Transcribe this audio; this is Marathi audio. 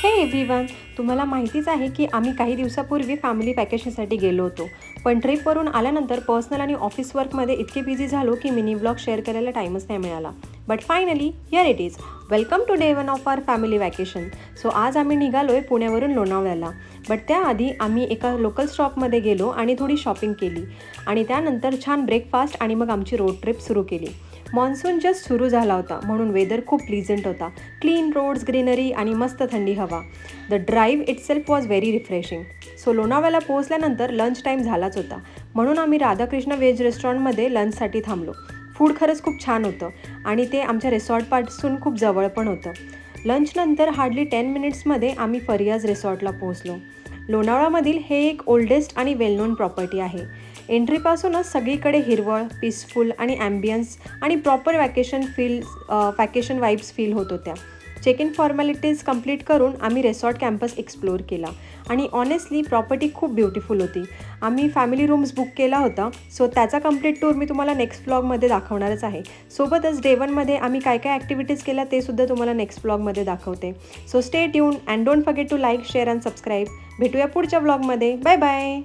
हे एव्हरीवन, तुम्हाला माहितीच आहे की आम्ही काही दिवसापूर्वी फॅमिली वॅकेशनसाठी गेलो होतो. पण ट्रिपवरून आल्यानंतर पर्सनल आणि ऑफिस वर्कमध्ये इतके बिझी झालो की मिनी व्लॉग शेअर करायला टाईमच नाही मिळाला. But finally here it is. Welcome to day one of our family vacation. So आज आम्ही निघालो आहे पुण्यावरून लोणावळ्याला. बट त्याआधी आम्ही एका लोकल शॉपमध्ये गेलो आणि थोडी शॉपिंग केली आणि त्यानंतर छान ब्रेकफास्ट आणि मग आमची रोड ट्रिप सुरू केली. मॉन्सून जस्ट सुरू झाला होता म्हणून वेदर खूप प्लीजंट होता. क्लीन रोड्स, ग्रीनरी आणि मस्त थंडी हवा. The drive itself was very refreshing. So लोणावळ्याला पोहोचल्यानंतर लंच टाईम झालाच होता म्हणून आम्ही राधाकृष्ण व्हेज रेस्टॉरंटमध्ये लंचसाठी थांबलो. फूड खरंच खूप छान होतं आणि ते आमच्या रिसॉर्टपासून खूप जवळ पण होतं. लंचनंतर हार्डली 10 मिनिट्समध्ये आम्ही फरियाज रिसॉर्टला पोहोचलो. लोणावळ्यामधील हे एक ओल्डेस्ट आणि वेल नोन प्रॉपर्टी आहे. एंट्रीपासूनच सगळीकडे हिरवळ, पीसफुल आणि ॲम्बियन्स आणि प्रॉपर वॅकेशन वाईब्स फील होत होत्या. चेक इन फॉर्मॅलिटीज कंप्लीट करून आम्ही रिसॉर्ट कॅम्पस एक्सप्लोअर केला आणि ऑनेस्टली प्रॉपर्टी खूप ब्युटिफुल होती. आम्ही फॅमिली रूम्स बुक केला होता, सो त्याचा कंप्लीट टूर मी तुम्हाला नेक्स्ट व्लॉगमध्ये दाखवणारच आहे. सोबतच डे 1मध्ये आम्ही काय काय ॲक्टिव्हिटीज केल्या ते सुद्धा तुम्हाला नेक्स्ट व्लॉगमध्ये दाखवते. So stay tune and don't forget to like, share and subscribe. भेटूया पुढच्या व्लॉगमध्ये. Bye bye.